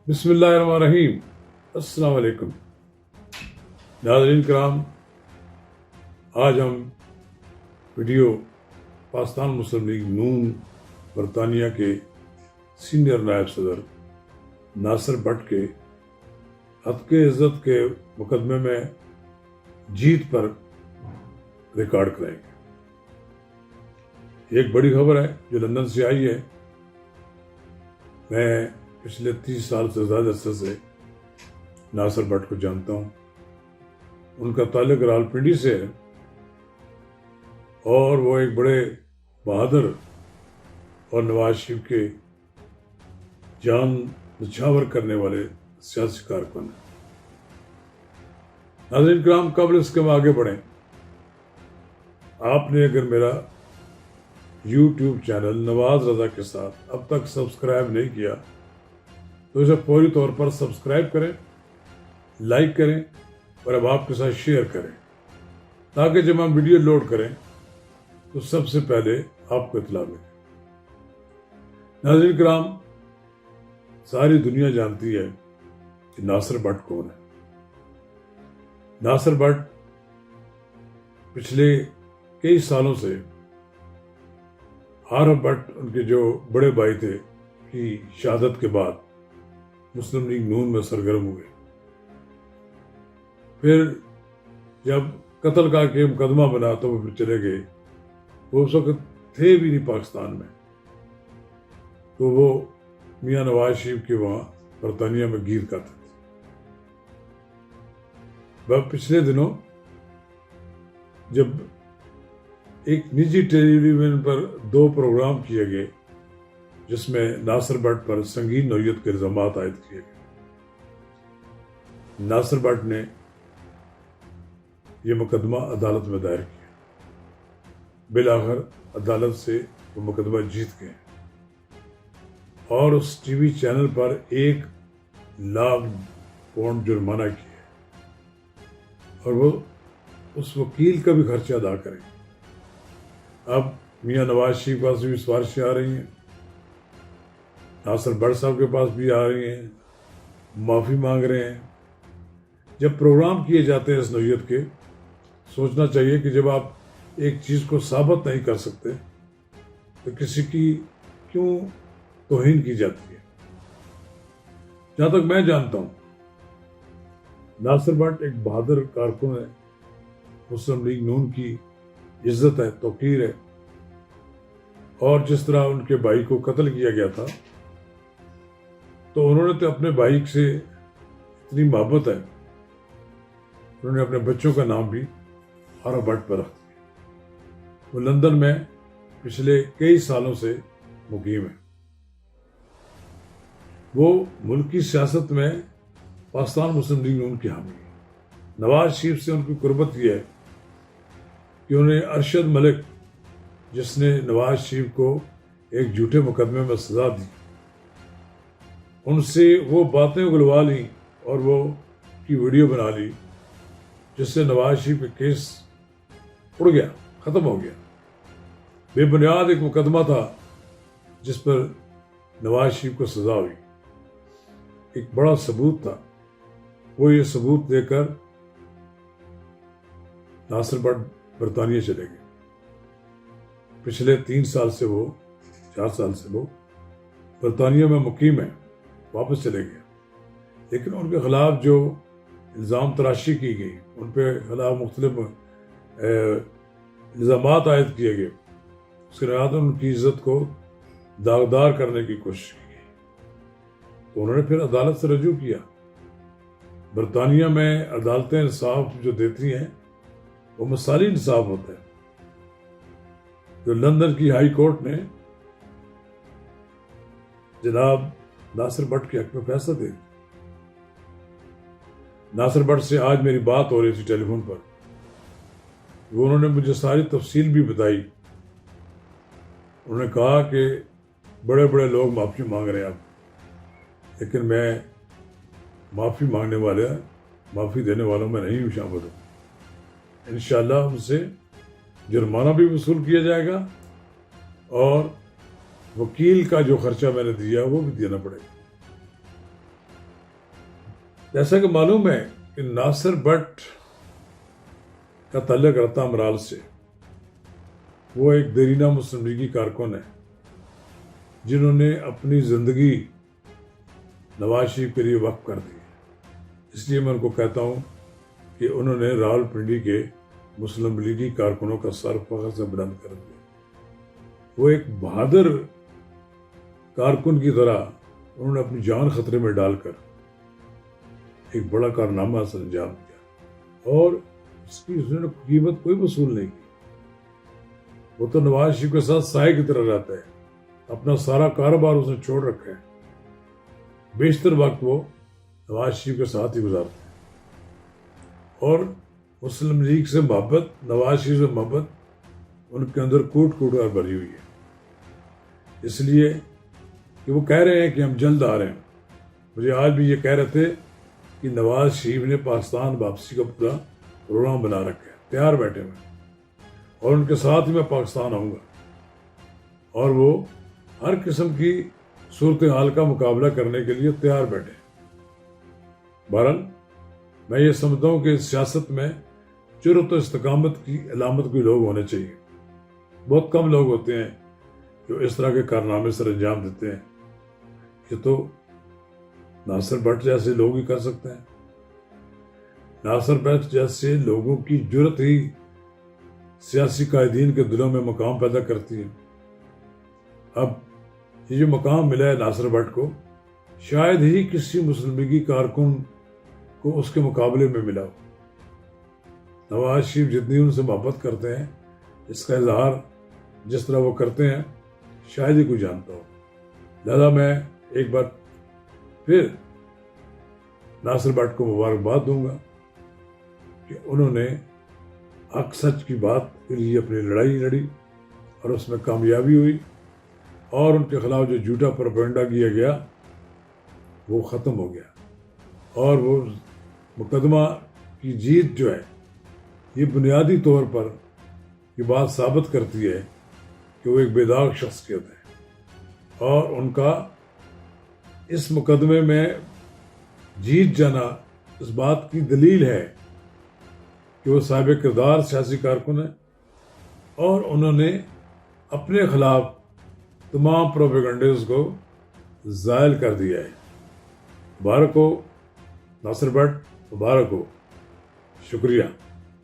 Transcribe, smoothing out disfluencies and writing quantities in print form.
بسم اللہ الرحمن الرحیم۔ السلام علیکم ناظرین کرام، آج ہم ویڈیو پاکستان مسلم لیگ نون برطانیہ کے سینئر نائب صدر ناصر بٹ کے حق عزت کے مقدمے میں جیت پر ریکارڈ کریں گے۔ ایک بڑی خبر ہے جو لندن سے آئی ہے۔ میں پچھلے 30 سال سے زیادہ عرصے سے ناصر بٹ کو جانتا ہوں۔ ان کا تعلق راولپنڈی سے ہے اور وہ ایک بڑے بہادر اور نواز شریف کے جان نچھاور کرنے والے سیاسی کارکن ہیں۔ ناظرین کرام، قبل اس کے ہم آگے بڑھیں، آپ نے اگر میرا یوٹیوب چینل نواز رضا کے ساتھ اب تک سبسکرائب نہیں کیا تو اسے فوری طور پر سبسکرائب کریں، لائک کریں اور اب آپ کے ساتھ شیئر کریں تاکہ جب ہم ویڈیو لوڈ کریں تو سب سے پہلے آپ کو اطلاع ملے۔ ناظرین کرام، ساری دنیا جانتی ہے کہ ناصر بٹ کون ہے۔ ناصر بٹ پچھلے کئی سالوں سے عارف بٹ، ان کے جو بڑے بھائی تھے، کی شہادت کے بعد مسلم لیگ نون میں سرگرم ہوئے۔ پھر جب قتل کا کہ مقدمہ بنا تو وہ پھر چلے گئے۔ وہ اس وقت تھے بھی نہیں پاکستان میں، تو وہ میاں نواز شریف کے وہاں برطانیہ میں گیر کرتے تھے۔ پچھلے دنوں جب ایک نجی ٹیلی ویژن پر 2 پروگرام کیے گئے جس میں ناصر بٹ پر سنگین نوعیت کے الزامات عائد کیے گئے، ناصر بٹ نے یہ مقدمہ عدالت میں دائر کیا۔ بالآخر عدالت سے وہ مقدمہ جیت گئے اور اس ٹی وی چینل پر 1,00,000 پاؤنڈ جرمانہ کیا اور وہ اس وکیل کا بھی خرچہ ادا کریں۔ اب میاں نواز شریف کے پاس بھی سفارشیں آ رہی ہیں، ناصر بٹ صاحب کے پاس بھی آ رہی ہیں، معافی مانگ رہے ہیں۔ جب پروگرام کیے جاتے ہیں اس نوعیت کے، سوچنا چاہیے کہ جب آپ ایک چیز کو ثابت نہیں کر سکتے تو کسی کی کیوں توہین کی جاتی ہے۔ جہاں تک میں جانتا ہوں، ناصر بٹ ایک بہادر کارکن ہے، مسلم لیگ نون کی عزت ہے، توقیر ہے، اور جس طرح ان کے بھائی کو قتل کیا گیا تھا تو انہوں نے تو اپنے بھائی سے اتنی محبت ہے، انہوں نے اپنے بچوں کا نام بھی عارف بٹ پر رکھ دیا۔ وہ لندن میں پچھلے کئی سالوں سے مقیم ہے۔ وہ ملکی سیاست میں پاکستان مسلم لیگ نون کی حامی ہے۔ نواز شریف سے ان کی قربت یہ ہے کہ انہیں ارشد ملک، جس نے نواز شریف کو ایک جھوٹے مقدمے میں سزا دی، ان سے وہ باتیں اگلوا لیں اور وہ کی ویڈیو بنا لی جس سے نواز شریف کا کیس اڑ گیا، ختم ہو گیا۔ بے بنیاد ایک مقدمہ تھا جس پر نواز شریف کو سزا ہوئی، ایک بڑا ثبوت تھا۔ وہ یہ ثبوت دے کر ناصر بٹ برطانیہ چلے گئے۔ پچھلے 3 سال سے 4 سال سے وہ برطانیہ میں مقیم ہیں، واپس چلے گئے۔ لیکن ان کے خلاف جو الزام تراشی کی گئی، ان پہ خلاف مختلف الزامات عائد کیے گئے، اس کے بعد ان کی عزت کو داغدار کرنے کی کوشش کی گئی، تو انہوں نے پھر عدالت سے رجوع کیا۔ برطانیہ میں عدالتیں انصاف جو دیتی ہیں وہ مثالی انصاف ہوتا ہے۔ جو لندن کی ہائی کورٹ نے جناب ناصر بٹ کے حق میں فیصلہ دے دیا۔ ناصر بٹ سے آج میری بات ہو رہی تھی ٹیلی فون پر، وہ انہوں نے مجھے ساری تفصیل بھی بتائی۔ انہوں نے کہا کہ بڑے بڑے لوگ معافی مانگ رہے ہیں اب، لیکن میں معافی مانگنے والے، معافی دینے والوں میں نہیں شامل ہوں۔ انشاءاللہ ان سے جرمانہ بھی وصول کیا جائے گا اور وکیل کا جو خرچہ میں نے دیا وہ بھی دینا پڑے گا۔ جیسا کہ معلوم ہے کہ ناصر بٹ کا تعلق رتا امرال سے. وہ ایک دیرینہ مسلم لیگی کارکن ہے جنہوں نے اپنی زندگی نواز شریف کے لیے وقف کر دی. اس لیے میں ان کو کہتا ہوں کہ انہوں نے راول پنڈی کے مسلم لیگی کارکنوں کا سر فخر سے بلند کر دیا. وہ ایک بہادر کارکن کی طرح انہوں نے اپنی جان خطرے میں ڈال کر ایک بڑا کارنامہ سر انجام دیا اور اس کی انہوں نے قیمت کوئی وصول نہیں کی. وہ تو نواز شریف کے ساتھ سائے کی طرح رہتا ہے. اپنا سارا کاروبار اس نے چھوڑ رکھا ہے. بیشتر وقت وہ نواز شریف کے ساتھ ہی گزارتے ہیں. اور مسلم لیگ سے محبت, نواز شریف سے محبت ان کے اندر کوٹ کوٹ کر بھری ہوئی ہے. اس لیے کہ وہ کہہ رہے ہیں کہ ہم جلد آ رہے ہیں. مجھے آج بھی یہ کہہ رہے تھے کہ نواز شریف نے پاکستان واپسی کا پورا پروگرام بنا رکھا ہے, تیار بیٹھے ہوئے, اور ان کے ساتھ ہی میں پاکستان آؤں گا اور وہ ہر قسم کی صورتحال کا مقابلہ کرنے کے لیے تیار بیٹھے. بہرحال میں یہ سمجھتا ہوں کہ سیاست میں جرأت و استقامت کی علامت کوئی لوگ ہونے چاہیے. بہت کم لوگ ہوتے ہیں جو اس طرح کے کارنامے سر انجام دیتے ہیں. یہ تو ناصر بٹ جیسے لوگ ہی کر سکتے ہیں. ناصر بٹ جیسے لوگوں کی جرأت ہی سیاسی قائدین کے دلوں میں مقام پیدا کرتی ہے. اب یہ جو مقام ملا ہے ناصر بٹ کو, شاید ہی کسی مسلم لیگی کارکن کو اس کے مقابلے میں ملا ہو. نواز شریف جتنی ان سے محبت کرتے ہیں, اس کا اظہار جس طرح وہ کرتے ہیں, شاید ہی کوئی جانتا ہو. لہذا میں ایک بار پھر ناصر بٹ کو مبارکباد دوں گا کہ انہوں نے حق سچ کی بات کے لیے اپنی لڑائی لڑی اور اس میں کامیابی ہوئی, اور ان کے خلاف جو جھوٹا پروپیگنڈا کیا گیا وہ ختم ہو گیا. اور وہ مقدمہ کی جیت جو ہے یہ بنیادی طور پر یہ بات ثابت کرتی ہے کہ وہ ایک بے داغ شخصیت ہے, اور ان کا اس مقدمے میں جیت جانا اس بات کی دلیل ہے کہ وہ صاحب کردار سیاسی کارکن ہیں اور انہوں نے اپنے خلاف تمام پروپیگنڈز کو زائل کر دیا ہے. مبارک ہو ناصر بٹ, مبارک ہو. شکریہ.